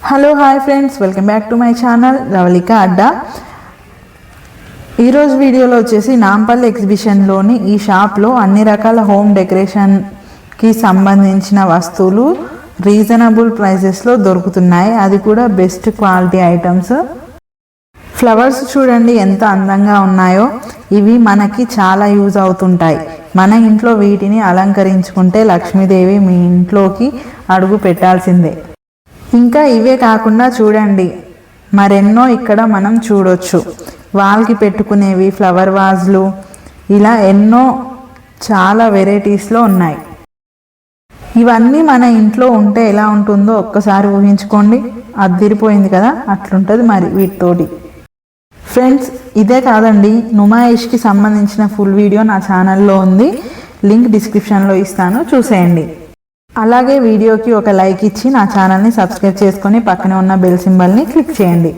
Hello hi friends, welcome back to my channel Ravalika Adda. ఈరోజు వీడియోలో వచ్చేసి నాంపల్లి ఎగ్జిబిషన్లోని ఈ షాప్లో అన్ని రకాల హోమ్ డెకరేషన్కి సంబంధించిన వస్తువులు రీజనబుల్ ప్రైజెస్లో దొరుకుతున్నాయి. అది కూడా బెస్ట్ క్వాలిటీ ఐటమ్స్. ఫ్లవర్స్ చూడండి ఎంత అందంగా ఉన్నాయో. ఇవి మనకి చాలా యూజ్ అవుతుంటాయి. మన ఇంట్లో వీటిని అలంకరించుకుంటే లక్ష్మీదేవి మీ ఇంట్లోకి అడుగు పెట్టాల్సిందే. ఇంకా ఇవే కాకుండా చూడండి మరెన్నో ఇక్కడ మనం చూడొచ్చు. వాల్కి పెట్టుకునేవి, ఫ్లవర్ వాజ్లు, ఇలా ఎన్నో చాలా వెరైటీస్లో ఉన్నాయి. ఇవన్నీ మన ఇంట్లో ఉంటే ఎలా ఉంటుందో ఒక్కసారి ఊహించుకోండి. అద్దిరిపోయింది కదా, అట్లుంటుంది మరి వీటితోటి. ఫ్రెండ్స్, ఇదే కాదండి, నుమాయిష్కి సంబంధించిన ఫుల్ వీడియో నా ఛానల్లో ఉంది. లింక్ డిస్క్రిప్షన్లో ఇస్తాను, చూసేయండి. అలాగే వీడియోకి ఒక లైక్ ఇచ్చి నా ఛానల్ని సబ్స్క్రైబ్ చేసుకొని పక్కనే ఉన్న బెల్ సింబల్ని క్లిక్ చేయండి.